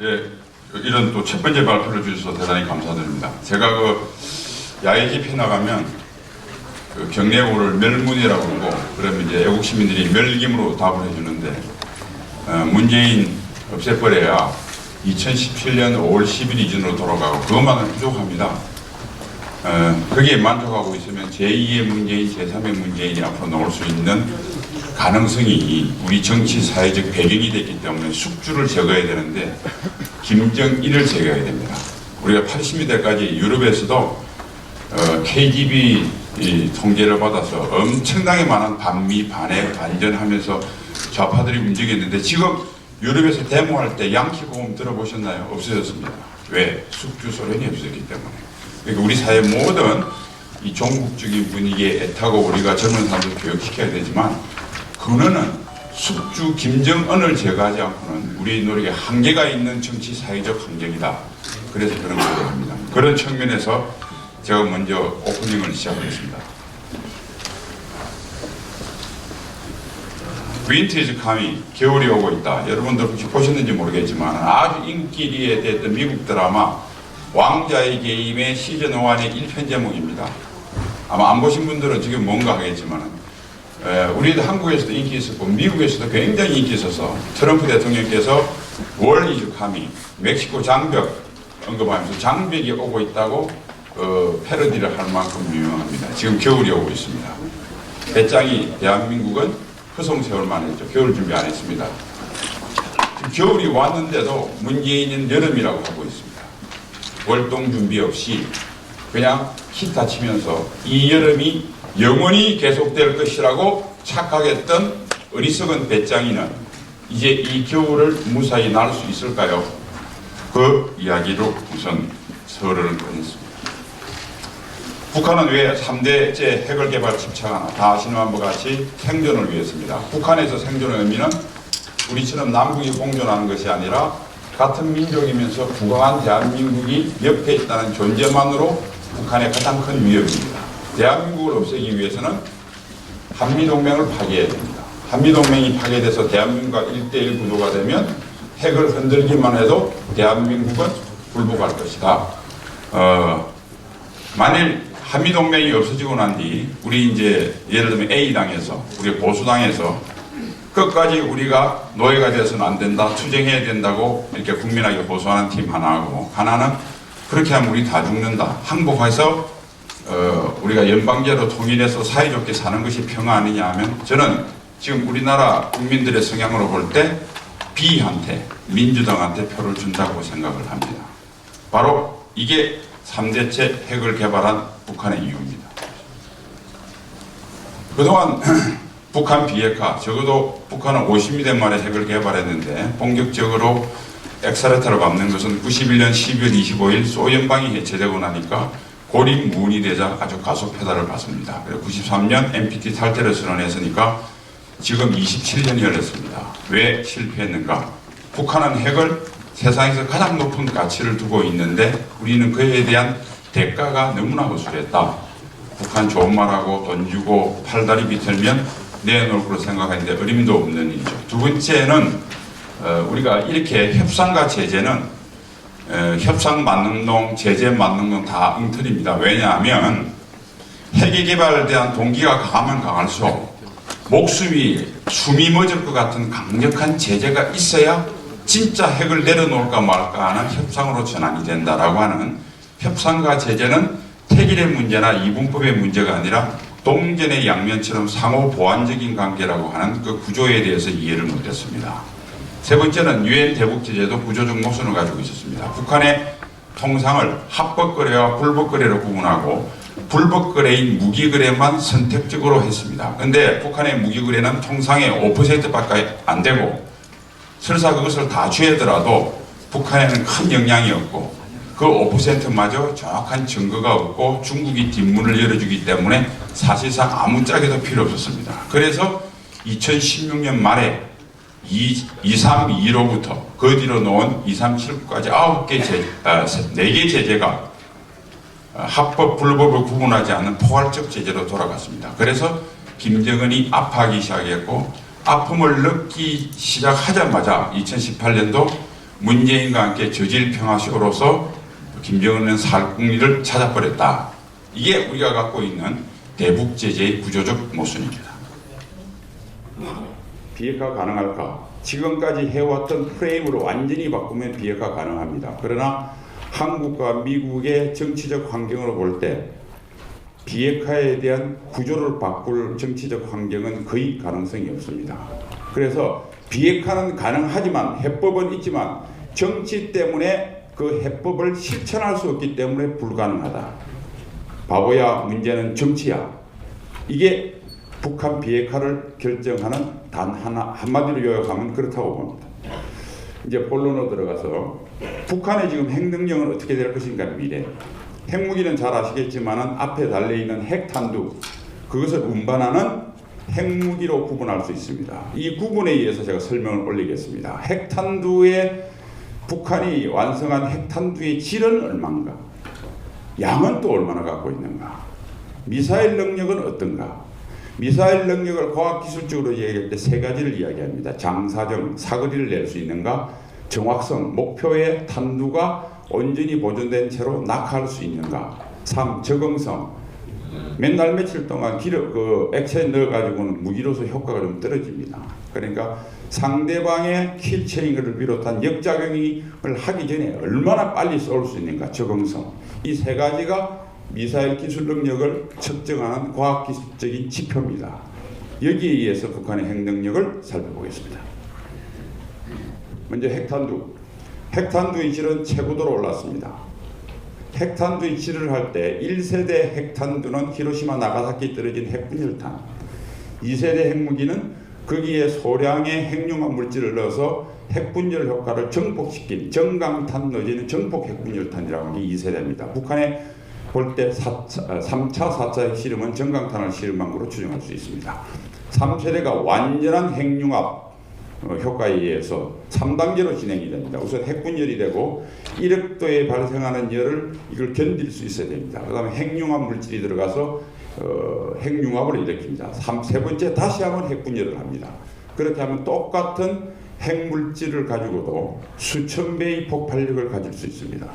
네, 이런 또 첫 번째 발표를 주셔서 대단히 감사드립니다. 제가 그 야외 집회 나가면 그 경례구를 멸문이라고 그러고, 그러면 이제 애국 시민들이 멸김으로 답을 해주는데, 문재인 없애버려야 2017년 5월 10일 이전으로 돌아가고 그것만은 부족합니다. 거기에 만족하고 있으면 제2의 문재인, 제3의 문재인이 앞으로 나올 수 있는 가능성이 우리 정치 사회적 배경이 됐기 때문에 숙주를 제거해야 되는데 김정일을 제거해야 됩니다. 우리가 80년대까지 유럽에서도 KGB 통제를 받아서 엄청나게 많은 반미, 반핵, 반전하면서 좌파들이 움직였는데 지금 유럽에서 데모할 때 양키고음 들어보셨나요? 없어졌습니다. 왜? 숙주 소련이 없어졌기 때문에. 그러니까 우리 사회 모든 이 종국적인 분위기에 애타고 우리가 젊은 사람들 교육시켜야 되지만 그거는 숙주 김정은을 제거하지 않고는 우리 노력에 한계가 있는 정치 사회적 환경이다. 그래서 그런 거를 합니다. 그런 측면에서 제가 먼저 오프닝을 시작하겠습니다. Winter is coming. 겨울이 오고 있다. 여러분들 혹시 보셨는지 모르겠지만 아주 인기리에 됐던 미국 드라마 왕자의 게임의 시즌 1의 1편 제목입니다. 아마 안 보신 분들은 지금 뭔가 하겠지만 우리 한국에서도 인기 있었고 미국에서도 굉장히 인기 있어서 트럼프 대통령께서 War is coming. 멕시코 장벽 언급하면서 장벽이 오고 있다고 패러디를 할 만큼 유명합니다. 지금 겨울이 오고 있습니다. 배짱이 대한민국은 허송세월만 했죠. 겨울 준비 안 했습니다. 지금 겨울이 왔는데도 문재인은 여름이라고 하고 있습니다. 월동 준비 없이 그냥 기타 치면서 이 여름이 영원히 계속될 것이라고 착각했던 어리석은 배짱이는 이제 이 겨울을 무사히 날 수 있을까요? 그 이야기로 우선 서론을 꺼냈습니다. 북한은 왜 3대째 핵을 개발 집착하나? 다 아시는 바와 같이 생존을 위해서입니다. 북한에서 생존의 의미는 우리처럼 남북이 공존하는 것이 아니라 같은 민족이면서 부강한 대한민국이 옆에 있다는 존재만으로 북한의 가장 큰 위협입니다. 대한민국을 없애기 위해서는 한미동맹을 파괴해야 됩니다. 한미동맹이 파괴돼서 대한민국과 1대1 구도가 되면 핵을 흔들기만 해도 대한민국은 굴복할 것이다. 만일 한미동맹이 없어지고 난 뒤 우리 이제 예를 들면 A당에서 우리 보수당에서 끝까지 우리가 노예가 되어서는 안 된다, 투쟁해야 된다고 이렇게 국민에게 호소하는 팀 하나하고 하나는 그렇게 하면 우리 다 죽는다. 항복해서 우리가 연방제로 통일해서 사이좋게 사는 것이 평화 아니냐 하면 저는 지금 우리나라 국민들의 성향으로 볼 때 B한테 민주당한테 표를 준다고 생각을 합니다. 바로 이게 3대째 핵을 개발한 북한의 이유입니다. 그동안 북한 비핵화, 적어도 북한은 50년 만에 핵을 개발했는데 본격적으로 엑스레타를 밟는 것은 91년 12월 25일 소연방이 해체되고 나니까 고립무원이 되자 아주 가속 페달을 밟습니다. 그리고 93년 NPT 탈퇴를 선언했으니까 지금 27년이 흘렀습니다. 왜 실패했는가? 북한은 핵을 세상에서 가장 높은 가치를 두고 있는데 우리는 그에 대한 대가가 너무나 허술했다. 북한 좋은 말하고 돈 주고 팔다리 비틀면 내놓을 거로 생각하는데 어림도 없는 일이죠. 두 번째는 우리가 이렇게 협상과 제재는 협상 맞는 놈, 제재 맞는 놈 다 엉터리입니다. 왜냐하면 핵의 개발에 대한 동기가 강하면 강할수록 목숨이 숨이 멎을 것 같은 강력한 제재가 있어야 진짜 핵을 내려놓을까 말까 하는 협상으로 전환이 된다라고 하는 협상과 제재는 택일의 문제나 이분법의 문제가 아니라 동전의 양면처럼 상호 보완적인 관계라고 하는 그 구조에 대해서 이해를 못했습니다. 세 번째는 유엔 대북 제재도 구조적 모순을 가지고 있었습니다. 북한의 통상을 합법거래와 불법거래로 구분하고 불법거래인 무기거래만 선택적으로 했습니다. 그런데 북한의 무기거래는 통상의 5%밖에 안 되고 설사 그것을 다 취하더라도 북한에는 큰 영향이 없고 그 5%마저 정확한 증거가 없고 중국이 뒷문을 열어주기 때문에 사실상 아무 짝에도 필요 없었습니다. 그래서 2016년 말에 232로부터 그 뒤로 놓은 237까지 4개 제재가 합법, 불법을 구분하지 않는 포괄적 제재로 돌아갔습니다. 그래서 김정은이 아파하기 시작했고 아픔을 느끼기 시작하자마자 2018년도 문재인과 함께 저질평화쇼로서 김정은은 살궁리를 찾아버렸다. 이게 우리가 갖고 있는 대북 제재의 구조적 모순입니다. 비핵화 가능할까? 지금까지 해왔던 프레임으로 완전히 바꾸면 비핵화 가능합니다. 그러나 한국과 미국의 정치적 환경으로 볼 때 비핵화에 대한 구조를 바꿀 정치적 환경은 거의 가능성이 없습니다. 그래서 비핵화는 가능하지만 해법은 있지만 정치 때문에 그 해법을 실천할 수 없기 때문에 불가능하다. 바보야, 문제는 정치야. 이게 북한 비핵화를 결정하는 단 하나, 한마디로 요약하면 그렇다고 봅니다. 이제 본론으로 들어가서 북한의 지금 핵능력은 어떻게 될 것인가 미래. 핵무기는 잘 아시겠지만 앞에 달려있는 핵탄두, 그것을 운반하는 핵무기로 구분할 수 있습니다. 이 구분에 의해서 제가 설명을 올리겠습니다. 핵탄두의 북한이 완성한 핵탄두의 질은 얼마인가? 양은 또 얼마나 갖고 있는가? 미사일 능력은 어떤가? 미사일 능력을 과학기술적으로 얘기할 때 세 가지를 이야기합니다. 장사정, 사거리를 낼 수 있는가? 정확성, 목표의 탄두가 온전히 보존된 채로 낙하할 수 있는가? 3. 적응성, 맨날 며칠 동안 액체에 넣어가지고는 무기로서 효과가 좀 떨어집니다. 그러니까 상대방의 킬체인을 비롯한 역작용을 하기 전에 얼마나 빨리 쏠 수 있는가? 적응성. 이 세 가지가 미사일 기술 능력을 측정하는 과학기술적인 지표입니다. 여기에 의해서 북한의 핵능력을 살펴보겠습니다. 먼저 핵탄두. 핵탄두의 질은 최고도로 올랐습니다. 핵탄두의 질을 할 때 1세대 핵탄두는 히로시마 나가사키 떨어진 핵분열탄, 2세대 핵무기는 거기에 소량의 핵융합 물질을 넣어서 핵분열 효과를 정복시킨 정강탄 내지는 정복 핵분열탄이라고 하는 게 2세대입니다. 북한에 볼 때 3차, 4차 핵실험은 정강탄을 실험한 것으로 추정할 수 있습니다. 3세대가 완전한 핵융합 효과에 의해서 3단계로 진행이 됩니다. 우선 핵분열이 되고 1억도에 발생하는 열을 이걸 견딜 수 있어야 됩니다. 그 다음에 핵융합 물질이 들어가서 핵융합을 일으킵니다. 세 번째 다시 한번 핵분열을 합니다. 그렇게 하면 똑같은 핵물질을 가지고도 수천 배의 폭발력을 가질 수 있습니다.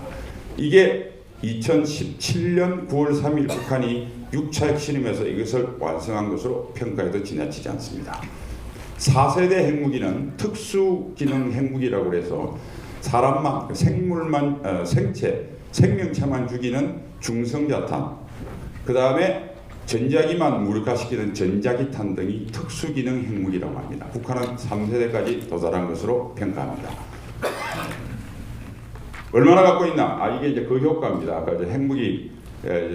이게 2017년 9월 3일 북한이 6차 핵실험에서 이것을 완성한 것으로 평가해도 지나치지 않습니다. 4세대 핵무기는 특수기능 핵무기라고 해서 사람만, 생물만, 생명체만 죽이는 중성자탄, 그 다음에 전자기만 무력화시키는 전자기탄 등이 특수기능 핵무기라고 합니다. 북한은 3세대까지 도달한 것으로 평가합니다. 얼마나 갖고 있나? 이게 이제 그 효과입니다. 아까 이제 핵무기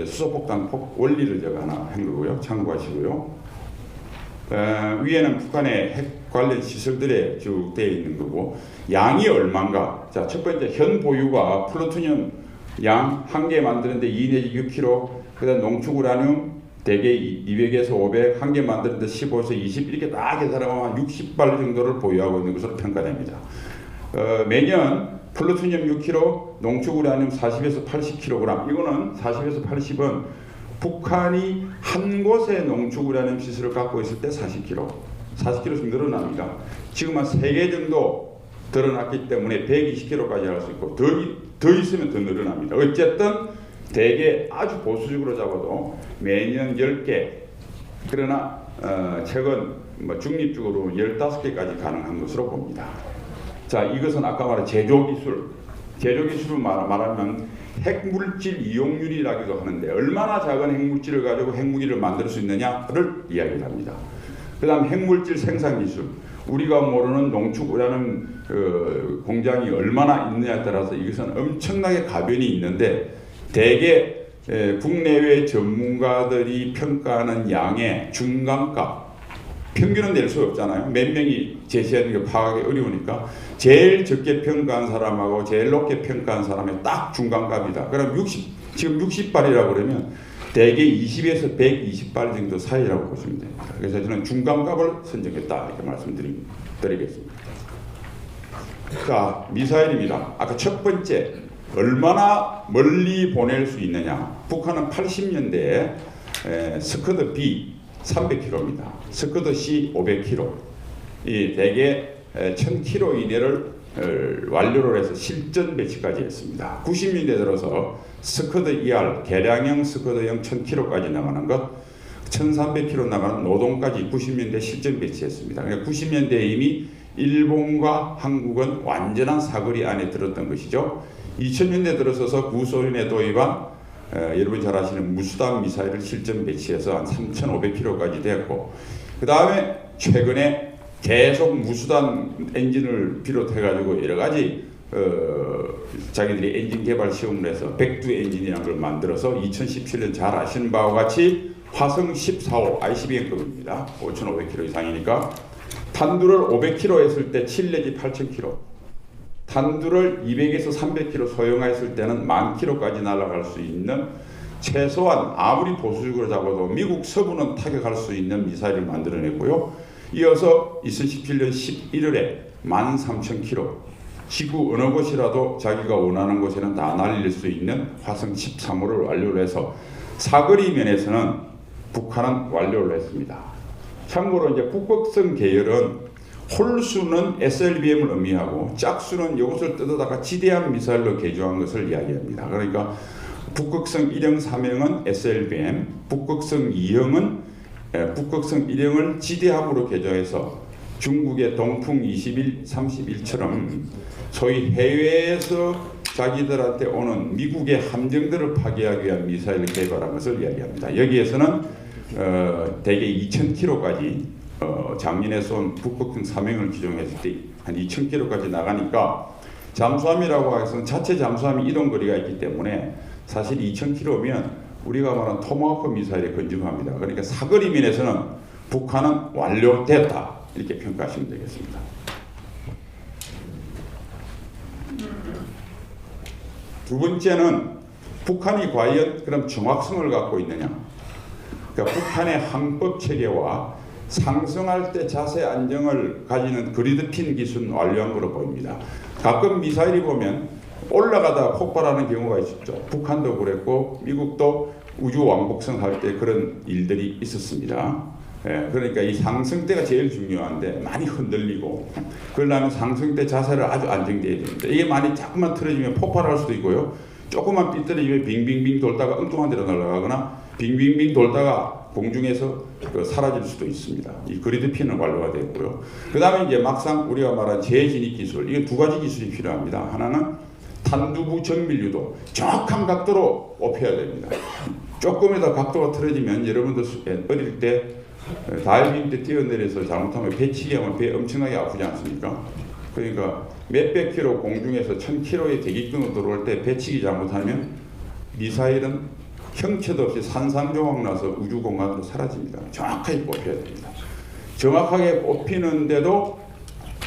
수소폭탄 원리를 제가 하나 한 거고요. 참고하시고요. 위에는 북한의 핵 관련 시설들에 쭉 되어 있는 거고, 양이 얼마인가? 자, 첫 번째 현 보유가 플루토늄 양 한 개 만드는데 2 내지 6kg, 그다음 농축 우라늄 대개 200에서 500, 한 개 만드는데 15에서 20 이렇게 딱 계산하면 한 60발 정도를 보유하고 있는 것으로 평가됩니다. 매년 플루토늄 6kg, 농축 우라늄 40에서 80kg. 이거는 40에서 80은 북한이 한 곳에 농축 우라늄 시설을 갖고 있을 때 40kg, 40kg씩 늘어납니다. 지금 한 3개 정도 늘어났기 때문에 120kg까지 할 수 있고 더 있으면 더 늘어납니다. 어쨌든 대개 아주 보수적으로 잡아도 매년 10개, 그러나 최근 중립적으로 15개까지 가능한 것으로 봅니다. 자, 이것은 아까 말한 제조기술을 말하면 핵물질 이용률이라고도 하는데 얼마나 작은 핵물질을 가지고 핵무기를 만들 수 있느냐를 이야기를 합니다. 그 다음 핵물질 생산기술, 우리가 모르는 농축 우라늄 공장이 얼마나 있느냐에 따라서 이것은 엄청나게 가변이 있는데 대개 국내외 전문가들이 평가하는 양의 중간값, 평균은 낼 수 없잖아요. 몇 명이 제시하는 게 파악하기 어려우니까 제일 적게 평가한 사람하고 제일 높게 평가한 사람의 딱 중간값이다. 그럼 지금 60발이라고 그러면 대개 20에서 120발 정도 사이라고 보시면 됩니다. 그래서 저는 중간값을 선정했다 이렇게 말씀드리겠습니다. 자, 미사일입니다. 아까 첫 번째 얼마나 멀리 보낼 수 있느냐. 북한은 80년대에 스커드 B 300km입니다. 스커드 C 500km. 이 대개 1000km 이내를 완료를 해서 실전 배치까지 했습니다. 90년대 들어서 스쿼드 ER 개량형 스쿼드형 1000km까지 나가는 것, 1300km 나가는 노동까지 90년대 실전 배치했습니다. 그러니까 90년대에 이미 일본과 한국은 완전한 사거리 안에 들었던 것이죠. 2000년대 들어서서 구소련에 도입한 여러분 잘 아시는 무수단 미사일을 실전 배치해서 한 3500km까지 됐고, 그 다음에 최근에 계속 무수단 엔진을 비롯해 가지고 여러 가지 자기들이 엔진 개발 시험을 해서 백두 엔진이라는 걸 만들어서 2017년 잘 아시는 바와 같이 화성 14호 ICBM급입니다. 5,500km 이상이니까 탄두를 500km 했을 때 7 내지 8,000km, 탄두를 200에서 300km 소형화했을 때는 10,000km까지 날아갈 수 있는, 최소한 아무리 보수적으로 잡아도 미국 서부는 타격할 수 있는 미사일을 만들어냈고요. 이어서 2017년 11월에 13,000km, 지구 어느 곳이라도 자기가 원하는 곳에는 다 날릴 수 있는 화성 13호를 완료를 해서 사거리 면에서는 북한은 완료를 했습니다. 참고로 이제 북극성 계열은 홀수는 SLBM을 의미하고 짝수는 이것을 뜯어다가 지대한 미사일로 개조한 것을 이야기합니다. 그러니까 북극성 1형, 3형은 SLBM, 북극성 2형은 북극성 1형을 지대함으로 개조해서 중국의 동풍 21, 31처럼 소위 해외에서 자기들한테 오는 미국의 함정들을 파괴하기 위한 미사일을 개발한 것을 이야기합니다. 여기에서는 대개 2000km까지 작년에 쏜 북극성 3형을 기종했을 때 한 2000km까지 나가니까 잠수함이라고 해서 자체 잠수함이 이동 거리가 있기 때문에 사실 2000km면 우리가 말하는 토마호크 미사일에 근접합니다. 그러니까 사거리 면에서는 북한은 완료됐다, 이렇게 평가하시면 되겠습니다. 두 번째는 북한이 과연 그럼 정확성을 갖고 있느냐. 그러니까 북한의 항법 체계와 상승할 때 자세 안정을 가지는 그리드핀 기술은 완료한 것으로 보입니다. 가끔 미사일이 보면 올라가다 폭발하는 경우가 있었죠. 북한도 그랬고 미국도 우주 왕복선 할 때 그런 일들이 있었습니다. 그러니까 이 상승대가 제일 중요한데 많이 흔들리고, 그러려면 상승대 자세를 아주 안정되어야 됩니다. 이게 많이 자꾸만 틀어지면 폭발할 수도 있고요. 조금만 삐뚤어지면 빙빙빙 돌다가 엉뚱한 데로 날아가거나 빙빙빙 돌다가 공중에서 사라질 수도 있습니다. 이 그리드핀은 완료가 됐고요. 그 다음에 이제 막상 우리가 말한 재진입 기술, 이게 두 가지 기술이 필요합니다. 하나는 탄두부 정밀 유도, 정확한 각도로 업혀야 됩니다. 조금이라도 각도가 틀어지면 여러분도 어릴 때 다이빙 때 뛰어내려서 잘못하면 배치기 하면 배 엄청나게 아프지 않습니까? 그러니까 몇백 킬로 공중에서 1000km의 대기권으로 들어올 때 배치기 잘못하면 미사일은 형체도 없이 산산조각 나서 우주공간으로 사라집니다. 정확하게 뽑혀야 됩니다. 정확하게 뽑히는데도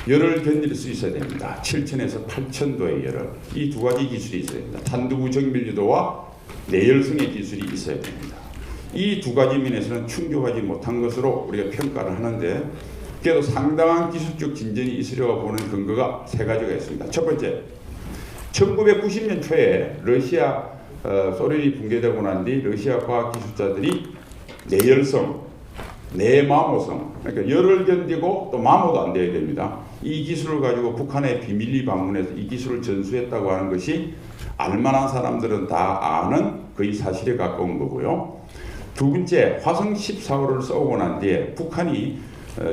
열을 견딜 수 있어야 됩니다. 7000에서 8000도의 열을. 이 두 가지 기술이 있어야 됩니다. 탄두부 정밀 유도와 내열성의 기술이 있어야 됩니다. 이 두 가지 면에서는 충족하지 못한 것으로 우리가 평가를 하는데, 그래도 상당한 기술적 진전이 있으려고 보는 근거가 세 가지가 있습니다. 첫 번째, 1990년 초에 러시아 소련이 붕괴되고 난 뒤 러시아 과학기술자들이 내열성, 내마모성, 그러니까 열을 견디고 또 마모도 안 돼야 됩니다. 이 기술을 가지고 북한에 비밀리 방문해서 이 기술을 전수했다고 하는 것이 알만한 사람들은 다 아는 거의 사실에 가까운 거고요. 두 번째, 화성 14호를 쏘고 난 뒤에 북한이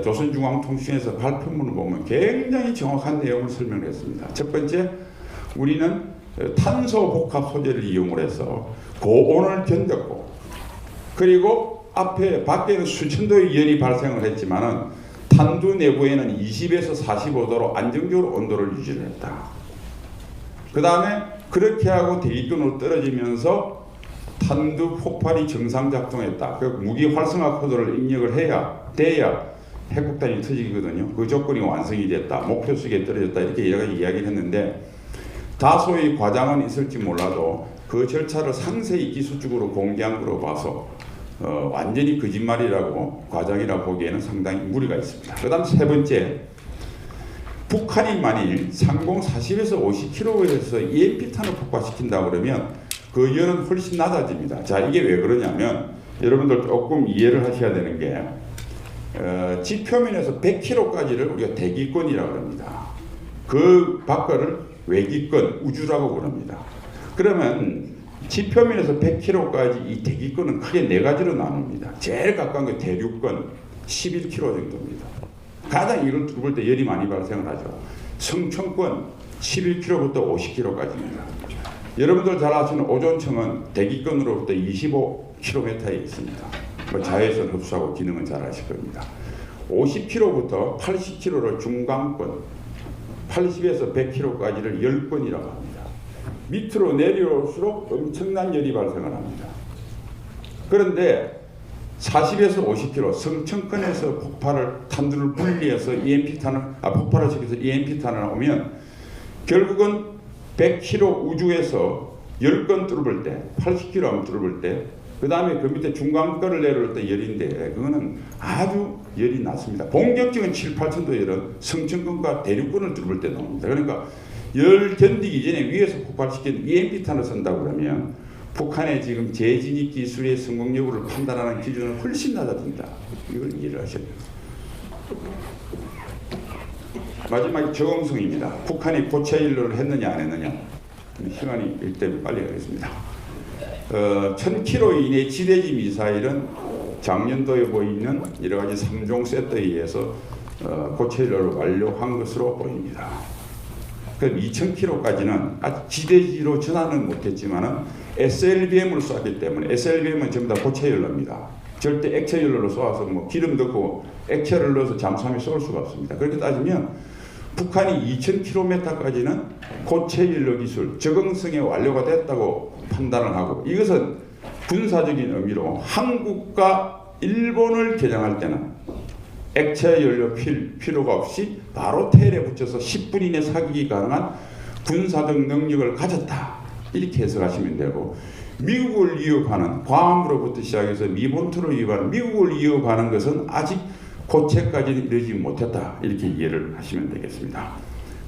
조선중앙통신에서 발표문을 보면 굉장히 정확한 내용을 설명했습니다. 첫 번째, 우리는 탄소 복합 소재를 이용을 해서 고온을 견뎠고, 그리고 앞에 밖에는 수천 도의 열이 발생을 했지만은 탄두 내부에는 20에서 45도로 안정적으로 온도를 유지를 했다. 그 다음에 그렇게 하고 대기권으로 떨어지면서 탄두 폭발이 정상 작동했다. 그 무기 활성화 코드를 입력을 돼야 핵폭탄이 터지거든요. 그 조건이 완성이 됐다. 목표 수에 떨어졌다. 이렇게 여러 가지 이야기를 했는데, 다소의 과장은 있을지 몰라도 그 절차를 상세히 기술적으로 공개한 걸로 봐서 완전히 거짓말이라고, 과장이라고 보기에는 상당히 무리가 있습니다. 그 다음 세 번째, 북한이 만일 상공 40에서 50km에서 EMP탄을 폭발시킨다 그러면 그 열은 훨씬 낮아집니다. 자, 이게 왜 그러냐면 여러분들 조금 이해를 하셔야 되는 게 지표면에서 100km까지를 우리가 대기권이라고 합니다. 그 밖을 외기권, 우주라고 부릅니다. 그러면 지표면에서 100km까지 이 대기권은 크게 네 가지로 나눕니다. 제일 가까운 게 대륙권 11km 정도입니다. 가장 이걸 뚫을 때 열이 많이 발생을 하죠. 성층권 11km부터 50km까지입니다. 여러분들 잘 아시는 오존층은 대기권으로부터 25km에 있습니다. 뭐 자외선 흡수하고 기능은 잘 아실 겁니다. 50km부터 80km를 중간권, 80에서 100km까지를 열권이라고 합니다. 밑으로 내려올수록 엄청난 열이 발생을 합니다. 그런데 40에서 50km 성층권에서 탄두를 분리해서 폭발을 시켜서 EMP탄을 오면 결국은 100km 우주에서 10건 뚫을 때 80km 하면 뚫을 때 그 다음에 그 밑에 중간권을 내려올 때 열인데 그거는 아주 열이 낮습니다. 본격적인 7, 8천도 열은 성층권과 대륙권을 뚫을 때 나옵니다. 그러니까 열 견디기 전에 위에서 폭발시킨 EMP탄을 쓴다고 그러면 북한의 지금 재진입 기술의 성공 여부를 판단하는 기준은 훨씬 낮아진다. 이걸 이해를 하셔야 돼요. 마지막에 적응성입니다. 북한이 고체 연료를 했느냐 안 했느냐. 시간이 일 때문에 빨리 하겠습니다. 1000km 이내 지대지 미사일은 작년도에 보이는 여러 가지 3종 세트에 의해서 고체 연료를 완료한 것으로 보입니다. 그럼 2000km까지는 아직 지대지로 전환은 못했지만은 SLBM을 쏘았기 때문에 SLBM은 전부 다 고체 연료입니다. 절대 액체 연료로 쏘아서 뭐 기름 넣고 액체를 넣어서 잠수함에 쏠 수가 없습니다. 그렇게 따지면 북한이 2000km까지는 고체 연료 기술 적응성에 완료가 됐다고 판단을 하고 이것은 군사적인 의미로 한국과 일본을 개장할 때는 액체 연료 필요가 없이 바로 테일에 붙여서 10분 이내 사격이 가능한 군사적 능력을 가졌다. 이렇게 해석하시면 되고 미국을 위협하는 괌으로부터 시작해서 미본토를 위협하는 미국을 위협하는 것은 아직 고체까지는 이르지 못했다. 이렇게 이해를 하시면 되겠습니다.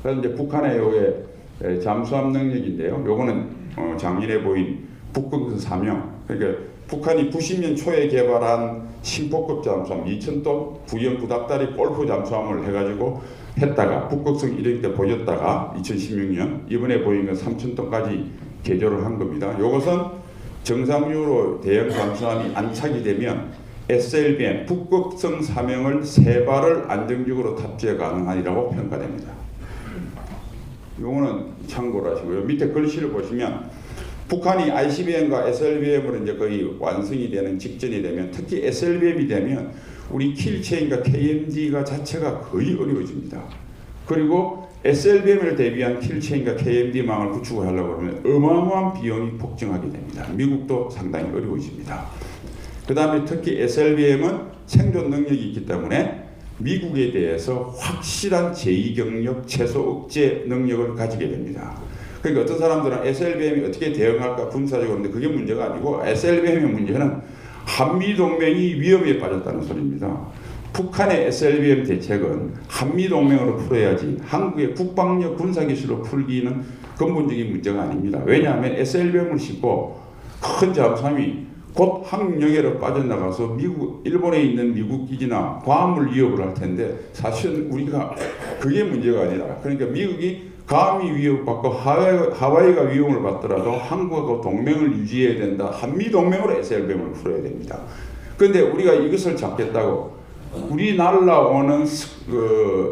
그래서 이제 북한의 요게 잠수함 능력인데요. 요거는 작년에 보인 북극성 3형. 그러니까 북한이 90년 초에 개발한 신포급 잠수함 2000톤 구형 구닥다리 골프 잠수함을 해가지고 했다가 북극성 1형 때 보였다가 2016년 이번에 보인 건 3000톤까지 개조를 한 겁니다. 이것은 정상적으로 대형 잠수함이 안착이 되면 SLBM 북극성 3형을 3발을 안정적으로 탑재 가능하리라고 평가됩니다. 이거는 참고로 하시고요. 밑에 글씨를 보시면 북한이 ICBM과 SLBM으로 이제 거의 완성이 되는 직전이 되면 특히 SLBM이 되면 우리 킬체인과 KMD가 자체가 거의 어려워집니다. 그리고 SLBM을 대비한 킬체인과 KMD망을 구축을 하려고 하면 어마어마한 비용이 폭증하게 됩니다. 미국도 상당히 어려워집니다. 그 다음에 특히 SLBM은 생존 능력이 있기 때문에 미국에 대해서 확실한 제2경력 최소 억제 능력을 가지게 됩니다. 그러니까 어떤 사람들은 SLBM이 어떻게 대응할까 군사적으로 하는데 그게 문제가 아니고 SLBM의 문제는 한미동맹이 위험에 빠졌다는 소리입니다. 북한의 SLBM 대책은 한미동맹으로 풀어야지 한국의 국방력 군사기술로 풀기는 근본적인 문제가 아닙니다. 왜냐하면 SLBM을 싣고 큰 잠수함이 곧 항영해로 빠져나가서 일본에 있는 미국 기지나 괌을 위협을 할 텐데 사실은 우리가 그게 문제가 아니라 그러니까 미국이 괌이 위협받고 하와이가 위협을 받더라도 한국하고 동맹을 유지해야 된다. 한미동맹으로 SLBM을 풀어야 됩니다. 그런데 우리가 이것을 잡겠다고 우리나라 오는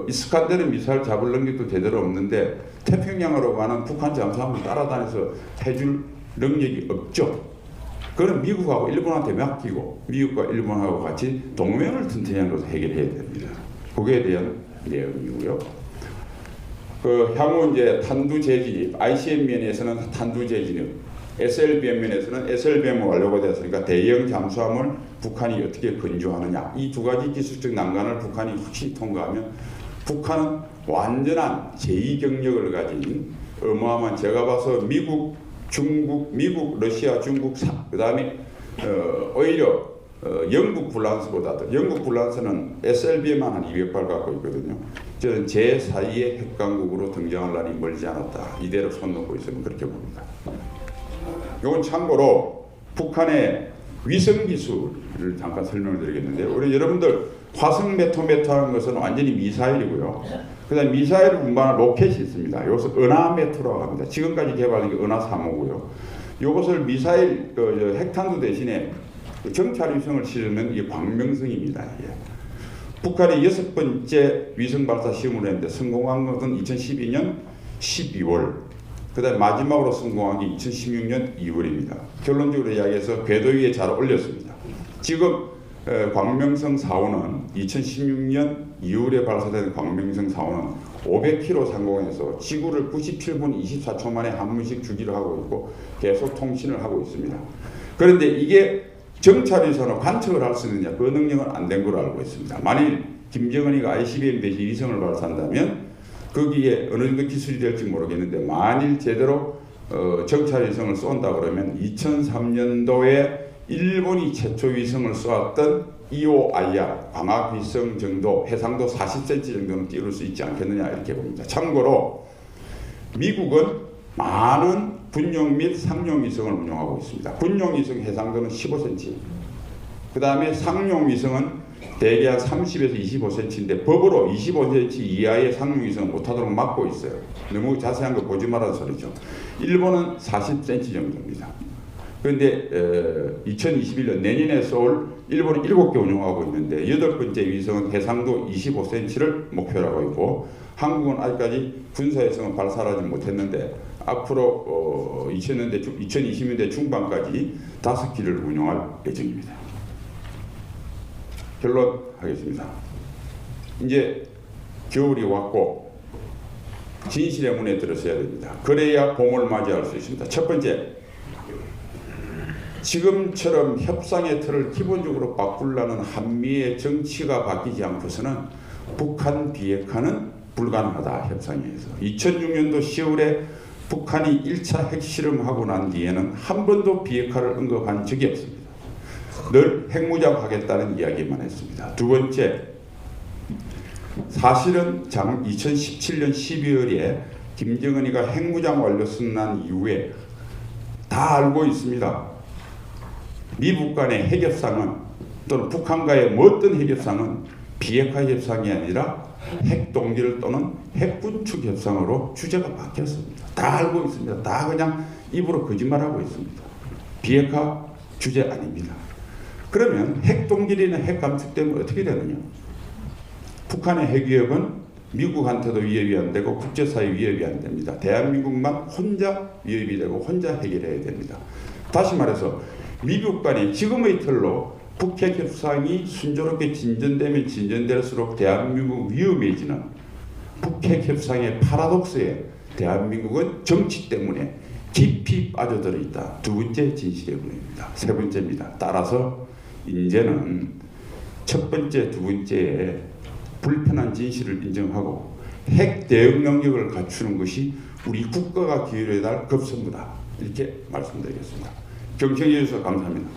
이스칸데르 미사일 잡을 능력도 제대로 없는데 태평양으로 가는 북한 잠수함을 따라다녀서 해줄 능력이 없죠. 그건 미국하고 일본한테 맡기고 미국과 일본하고 같이 동맹을 튼튼히 하는 것을 해결해야 됩니다. 거기에 대한 내용이고요. 향후 이제 탄두 재진입, ICM 면에서는 탄두 재진입, SLBM 면에서는 SLBM 완료가 되었으니까 대형 잠수함을 북한이 어떻게 건조하느냐 이 두 가지 기술적 난관을 북한이 확실히 통과하면 북한은 완전한 제2경력을 가진 어마어마한 제가 봐서 미국, 러시아, 중국, 그 다음에 오히려 영국 굴란스보다도 영국 굴란스는 SLBM만 한 200발 갖고 있거든요. 저는 제4위의 핵강국으로 등장할 날이 멀지 않았다. 이대로 손 놓고 있으면 그렇게 봅니다. 이건 참고로 북한의 위성 기술을 잠깐 설명을 드리겠는데요. 우리 여러분들 화성 메토 하는 것은 완전히 미사일이고요. 그다음 미사일을 운반하는 로켓이 있습니다. 이것을 은하 메트로라고 합니다. 지금까지 개발된 게 은하 3호고요. 이것을 미사일 핵탄두 대신에 정찰 위성을 실으면 이게 광명성입니다. 이게. 북한이 6번째 위성 발사 시험을 했는데 성공한 것은 2012년 12월. 그다음 마지막으로 성공한 게 2016년 2월입니다. 결론적으로 이야기해서 궤도 위에 잘 올렸습니다. 지금 광명성 4호는 2016년 2월에 발사된 광명성 4호는 500km 상공에서 지구를 97분 24초 만에 한 번씩 주기를 하고 있고 계속 통신을 하고 있습니다. 그런데 이게 정찰위성으로 관측을 할 수 있느냐, 그 능력은 안 된 걸로 알고 있습니다. 만일 김정은이가 ICBM 대신 위성을 발사한다면 거기에 어느 정도 기술이 될지 모르겠는데 만일 제대로 정찰위성을 쏜다 그러면 2003년도에 일본이 최초 위성을 쏘았던 EOIR 광학위성 정도 해상도 40cm 정도는 띄울 수 있지 않겠느냐 이렇게 봅니다. 참고로 미국은 많은 군용 및 상용 위성을 운용하고 있습니다. 군용 위성 해상도는 15cm. 그 다음에 상용 위성은 대개 한 30에서 25cm인데 법으로 25cm 이하의 상용 위성은 못하도록 막고 있어요. 너무 자세한 거 보지 말라는 소리죠. 일본은 40cm 정도입니다. 그런데 2021년 내년에 쏠 일본은 7개 운용하고 있는데 8번째 위성은 해상도 25cm를 목표로 하고 있고 한국은 아직까지 군사위성은 발사하지 못했는데 앞으로 2020년대 중반까지 5기를 운용할 예정입니다. 결론하겠습니다. 이제 겨울이 왔고 진실의 문에 들어서야 됩니다. 그래야 봄을 맞이할 수 있습니다. 첫 번째, 지금처럼 협상의 틀을 기본적으로 바꾸려는 한미의 정치가 바뀌지 않고서는 북한 비핵화는 불가능하다. 협상에서 2006년도 10월에 북한이 1차 핵실험하고 난 뒤에는 한 번도 비핵화를 언급한 적이 없습니다. 늘 핵무장 하겠다는 이야기만 했습니다. 두 번째, 사실은 2017년 12월에 김정은이가 핵무장 완료 선언한 이후에 다 알고 있습니다. 미국 간의 핵협상은 또는 북한과의 어떤 핵협상은 비핵화 협상이 아니라 핵동결 또는 핵군축 협상으로 주제가 바뀌었습니다. 다 알고 있습니다. 다 그냥 입으로 거짓말하고 있습니다. 비핵화 주제 아닙니다. 그러면 핵동결이나 핵감축 때문에 어떻게 되느냐? 북한의 핵위협은 미국한테도 위협이 안 되고 국제사회 위협이 안 됩니다. 대한민국만 혼자 위협이 되고 혼자 해결해야 됩니다. 다시 말해서 미국 간의 지금의 틀로 북핵 협상이 순조롭게 진전되면 진전될수록 대한민국 위험해지는 북핵 협상의 파라독스에 대한민국은 정치 때문에 깊이 빠져들어 있다. 두 번째 진실의 문제입니다. 세 번째입니다. 따라서 이제는 첫 번째, 두 번째에 불편한 진실을 인정하고 핵 대응 능력을 갖추는 것이 우리 국가가 기울여야 할 급선무다. 이렇게 말씀드리겠습니다. 경청해 주셔서 감사합니다.